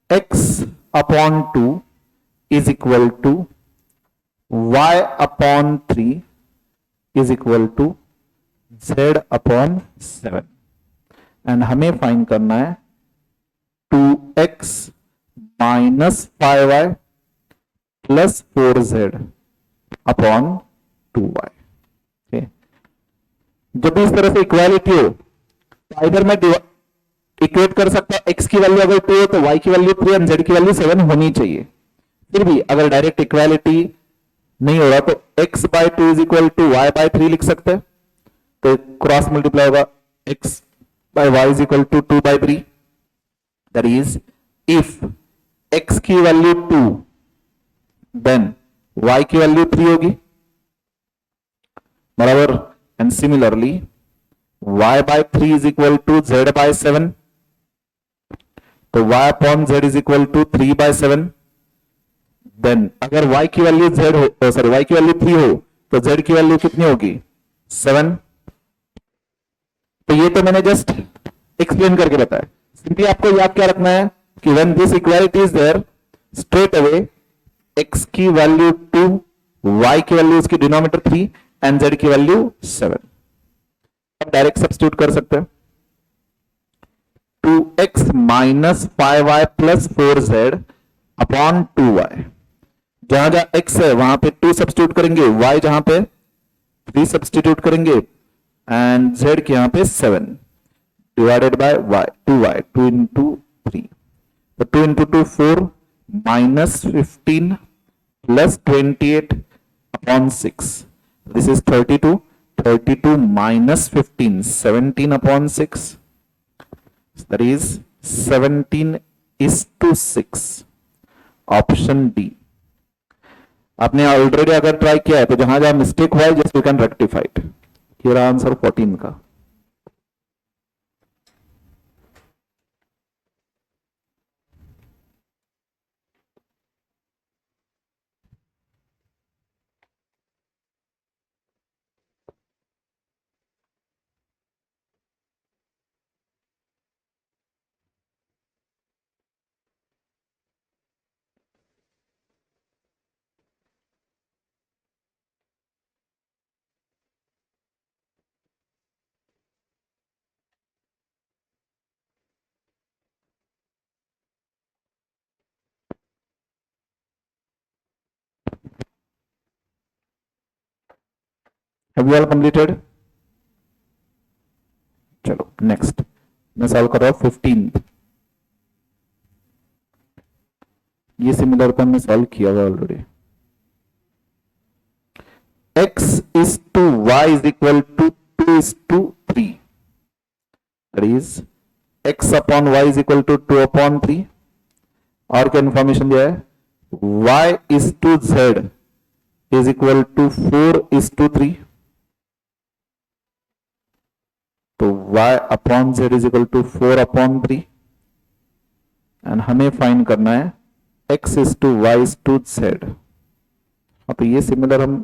x/2 is equal to y/3 is equal to z/7 and हमें फाइंड करना है 2x minus 5y plus 4z/2y। जब भी इस तरह से इक्वालिटी हो तो इधर मैं इक्वेट कर सकता हूं, x की वैल्यू अगर 2 हो तो y की वैल्यू 3 एंड z की वैल्यू 7 होनी चाहिए। फिर भी अगर डायरेक्ट इक्वालिटी नहीं हो रहा तो x/2 is equal to y/3 लिख सकते हैं, तो क्रॉस मल्टीप्लाई होगा x/y is equal to 2/3। That is if x की वैल्यू 2 देन y की वैल्यू 3 होगी, बराबर। And similarly y/3 is equal to z/7, तो y/z is equal to 3/7। Then अगर y की वैल्यू z हो, सॉरी y की वैल्यू 3 हो तो z की वैल्यू कितनी होगी 7। तो ये तो मैंने जस्ट एक्सप्लेन करके बताया। सिंपली आपको याद क्या रखना है कि when this equality is there straight away x की वैल्यू 2, y की वैल्यू उसकी डिनोमिनेटर 3 एंड z की वैल्यू 7। अब डायरेक्ट सब्स्टिट्यूट कर सकते हैं। 2x minus 5y plus 4z upon 2y। जहां जहां x है वहां पे 2 सब्स्टिट्यूट करेंगे, y जहां पे 3 सब्स्टिट्यूट करेंगे एंड z के यहां पे 7 divided by y 2y 2 into 3। तो 2 into 2 4 minus 15 plus 28 upon 6। This is 32 32 minus 15 17 upon 6, that is 17 is to 6। Option D. आपने ऑलरेडी अगर ट्राई किया है तो जहां जहां मिस्टेक हुआ है just you can rectify it. Here answer 14 का। Have you all completed? चलो नेक्स्ट मैं सॉल्व कर रहा हूं 15। ये सिमिलर तो हमने सॉल्व किया हुआ already. x is to y is equal to 2 is to 3, that is x upon y is equal to 2 upon 3। और क्या इंफॉर्मेशन दिया है y is to z is equal to 4 is to 3। तो y upon z is equal to 4 upon 3 and हमें find करना है x is to y is to z। तो ये सिमिलर हम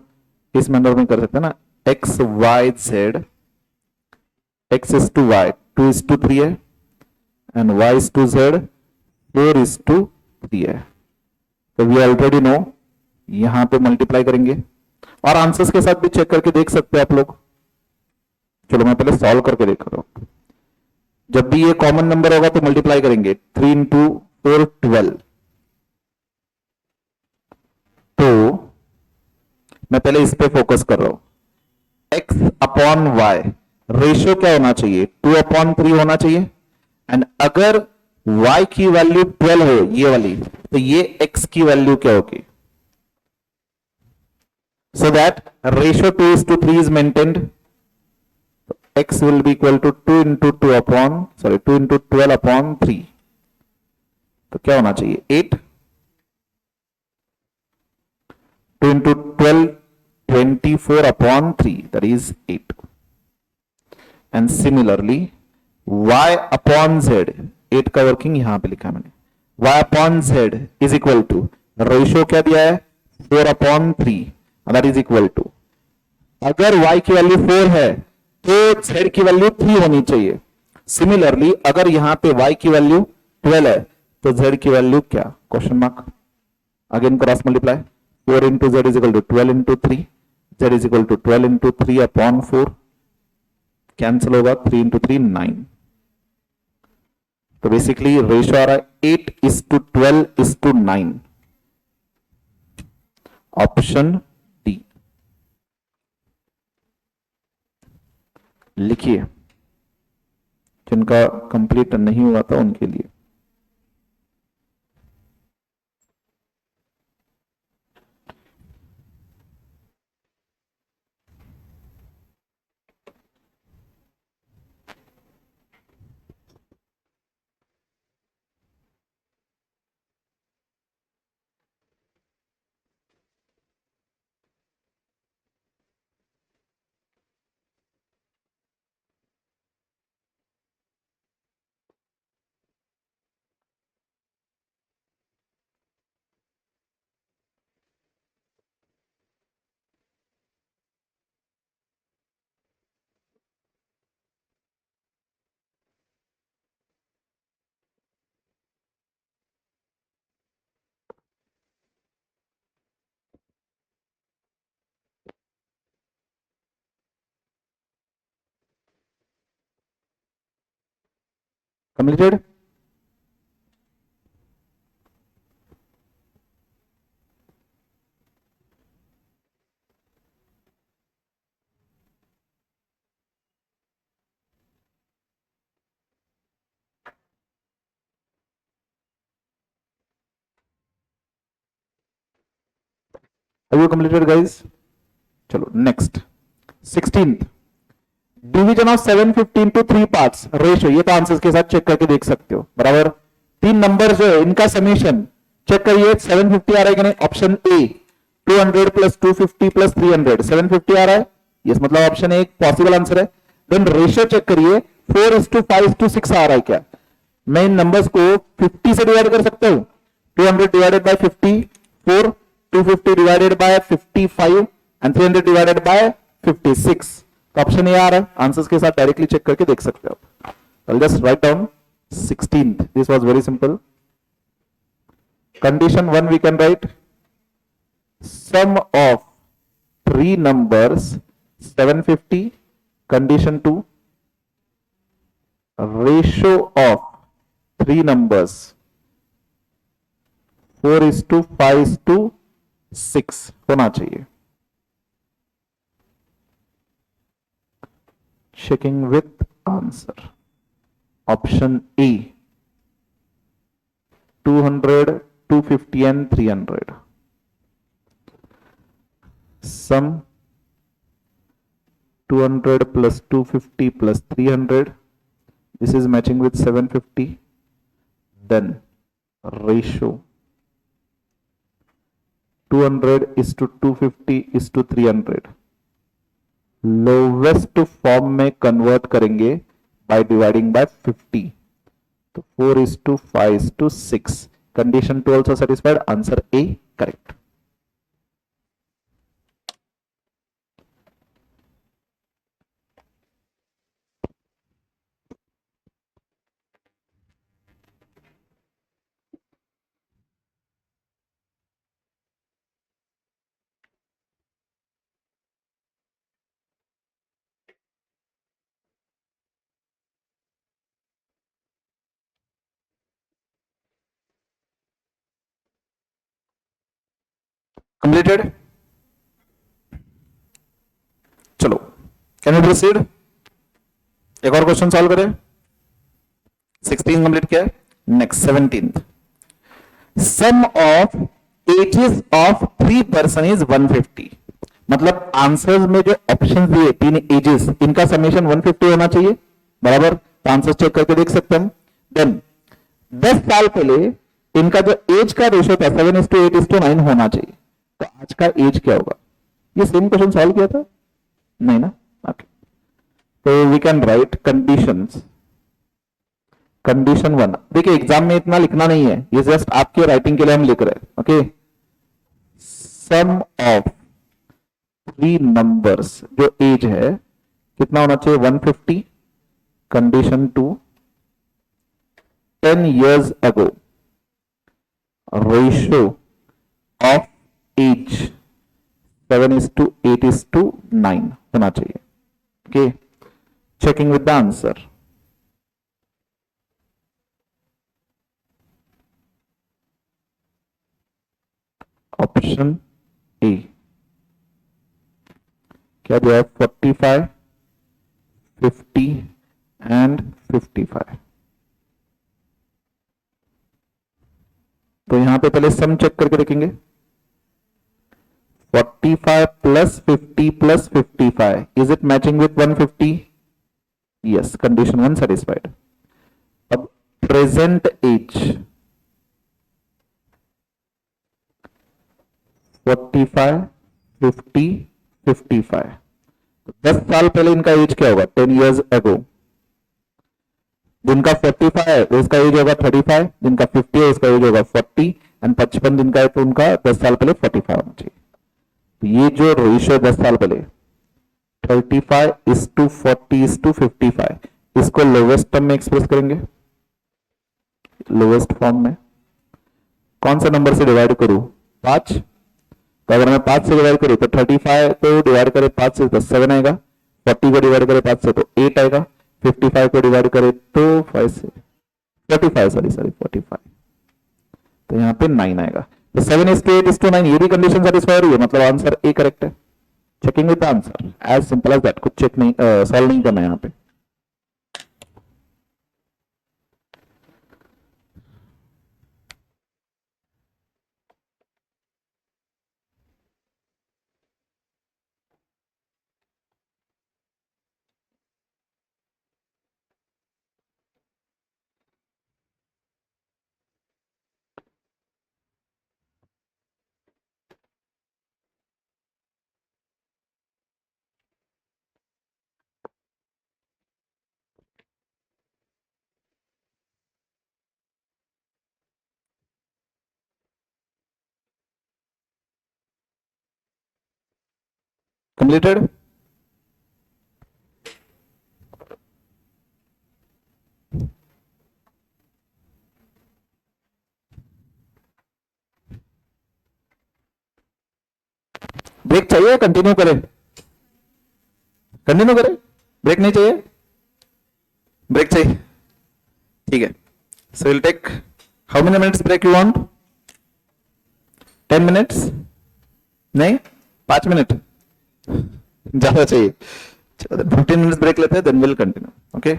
इस मैनर में कर सकते हैं ना, x y z, x is to y 2 is to 3 है and y is to z 4 is to 3 है। तो वी ऑलरेडी नो, यहां पे मल्टीप्लाई करेंगे और आंसर्स के साथ भी चेक करके देख सकते हैं आप लोग। चलो मैं पहले सॉल्व करके देख रहा हूं। जब भी ये कॉमन नंबर होगा तो मल्टीप्लाई करेंगे, 3 इंटू 4 12। तो मैं पहले इस पे फोकस कर रहा हूं। x अपॉन वाई रेशियो क्या होना चाहिए 2 अपॉन 3 होना चाहिए एंड अगर y की वैल्यू 12 हो ये वाली तो ये x की वैल्यू क्या होगी, so that ratio 2 is to 3 is maintained। x will be equal to 2 into 2 upon 2 into 12 upon 3। तो क्या होना चाहिए 8। 2 into 12 24 upon 3 that is 8। and similarly y upon z 8 का वर्किंग यहां पे लिखा है मैंने, y upon z is equal to ratio क्या दिया है 4 upon 3 that is equal to, अगर y की वैल्यू 4 है तो z की वैल्यू 3 होनी चाहिए। सिमिलरली अगर यहां पे y की वैल्यू 12 है तो z की वैल्यू क्या, question mark. Again cross multiply 4 into z is equal to 12 into 3, z is equal to 12 into 3 upon 4, cancel होगा 3 इंटू 3 9। तो बेसिकली रेशियो आ रहा है 8 is to 12 is to 9। Option D लिखिए, जिनका कंप्लीट नहीं हुआ था उनके लिए। Completed. Are you completed guys? चलो next 16th division of 715 to 3 parts ratio, ये तो आंसर्स के साथ चेक करके देख सकते हो बराबर। तीन नंबर जो है इनका समीशन चेक करिए 750 आ रहा है कि नहीं, ऑप्शन ए 200 प्लस 250 प्लस 300 750 आ रहा है, यस मतलब ऑप्शन ए एक पॉसिबल आंसर है। देन रेशियो चेक करिए 4:5:6 आ रहा है क्या, मैं इन नंबर्स को 50 से डिवाइड कर सकता हूं, 200 divided by 50 4, 250 divided by 55 and 300 divided by 56, तो ऑप्शन ए आ रहा है, आंसर्स के साथ डायरेक्टली चेक करके देख सकते हो। I'll just write down 16th, this was very simple. Condition 1 we can write sum of three numbers 750, condition 2 ratio of three numbers 4:5:6 होना चाहिए। Checking with answer, option A 200, 250 and 300, sum 200 plus 250 plus 300, this is matching with 750, then ratio 200:250:300 lowest form में convert करेंगे by dividing by 50, तो 4:5:6, condition 2 also satisfied, answer A correct. Completed, चलो can we proceed, एक और question solve करें। 16 complete किया, next 17th sum of ages of 3 person is 150, मतलब answers में जो ऑप्शन दिए तीन एजेस इनका समेशन 150 होना चाहिए बराबर, तो आंसर चेक करके देख सकते हैं। देन 10 साल पहले इनका जो एज का रेशियो था 7:8:9 होना चाहिए, तो आज का एज क्या होगा, ये सेम क्वेश्चन सॉल्व किया था नहीं ना, ओके, तो we can write conditions, condition 1, देखिए एग्जाम में इतना लिखना नहीं है, ये जस्ट आपके राइटिंग के लिए हम लिख रहे हैं, ओके। सम ऑफ 3 नंबर्स जो एज है कितना होना चाहिए 150, condition 2 10 years ago ratio of age 7:8:9 होना चाहिए, okay. Checking with the answer, option A क्या जो है 45, 50 एंड 55, तो यहां पे पहले सम चेक करके देखेंगे 45 plus 50 plus 55, is it matching with 150, yes, condition 1 satisfied. अब प्रेजेंट एज 45, 50, 55, 10 साल पहले इनका एज क्या होगा 10 years ago, जिनका 45 है उसका एज होगा 35, जिनका 50 है उसका एज होगा 40 एंड 55 जिनका है तो उनका 10 साल पहले 45 होना चाहिए। तो ये जो रेशियो 10 साल पहले 35:40:55, इसको लोवेस्ट टर्म में एक्सप्रेस करेंगे, लोवेस्ट फॉर्म में कौन सा नंबर से डिवाइड करूं 5, तो अगर मैं 5 से डिवाइड करूं तो 35 को डिवाइड करें 5 से तो 7 आएगा, 40 को डिवाइड करें 5 से तो 8 आएगा, 55 को डिवाइड करें तो 5 से 45 सॉरी 45, तो यहाँ पे 9 आएगा। तो 7:8:9 ये भी कंडीशन सेटिस्फाई हो रही है, मतलब आंसर ए करेक्ट है। Checking with the answer, as simple as that, कुछ चेक नहीं सॉल्व नहीं करना है यहाँ पे। कंप्लीटेड। ब्रेक चाहिए, कंटिन्यू करें? कंटिन्यू करें, ब्रेक नहीं चाहिए? ब्रेक चाहिए, ठीक है। So will take how many minutes break you want? 10 minutes? नहीं, 5 मिनट ज्यादा चाहिए। चलो 15 मिनट्स ब्रेक लेते हैं, देन विल कंटिन्यू। ओके।